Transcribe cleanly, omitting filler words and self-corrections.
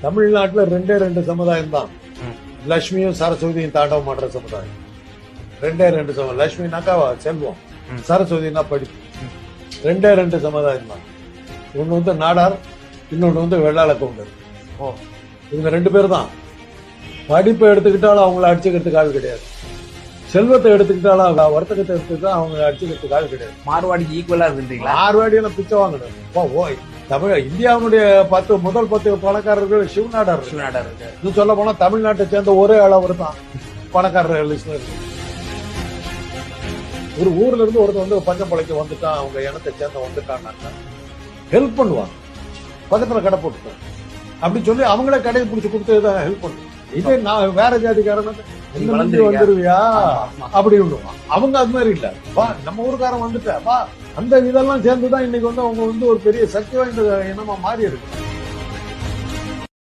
தமிழ்நாட்டுல ரெண்டு சமுதாயம் தான், லட்சுமியும் சரஸ்வதியும் தாண்டவம் பண்ற சமுதாயம். ரெண்டு சமுதாயம். லட்சுமினாக்கா செல்வம், சரஸ்வதினா படிப்பு. ரெண்டு சமுதாயம் தான். ஒண்ணு வந்து நாடார், இன்னொன்னு வந்து வெள்ளாள கவுண்டர். இவங்க 2 பேர் தான். படிப்பை எடுத்துக்கிட்டாலும் அவங்கள அடிச்சுக்கிறதுக்கு ஆள் கிடையாது. செல்வத்தை எடுத்துக்கிட்டாலும் வர்த்தகத்தை எடுத்துக்கிட்டா அவங்க அடிச்சுக்கிறதுக்கு ஆள் கிடையாது. மார்வாடிக்கு ஈக்குவலா இருக்குன்றீங்களா? மார்வாடியில பிச்சை வாங்கணும். தமிழ் இந்தியாவுடைய முதல் 10 பணக்காரர்கள் சிவநாடார். இன்னும் சொல்ல போனா தமிழ்நாட்டை சேர்ந்த ஒரே அளவு தான் பணக்காரர் லிஸ்ட்ல இருக்கு. ஒரு ஊர்ல இருந்து ஒருத்தர் வந்து பஞ்சம் பழைக்க வந்துட்டான், அவங்க இனத்தை சேர்ந்த வந்துட்டான்னாக்கா ஹெல்ப் பண்ணுவாங்க. பக்கத்துல கடை போட்டுட்டாங்க அப்படி சொல்லி அவங்களே கடையை பிடிச்சி கொடுத்து ஹெல்ப் பண்ணுவாங்க. இதே நான் வேற ஜாதிக்காரன் வந்துருவியா அப்படி விடுவான். அவங்க அது மாதிரி இல்ல, நம்ம ஊருக்காரன் வந்துட்டா அந்த இதெல்லாம் சேர்ந்துதான் இன்னைக்கு வந்து அவங்க வந்து ஒரு பெரிய சக்தி வாய்ந்த இனமா மாறி இருக்கு.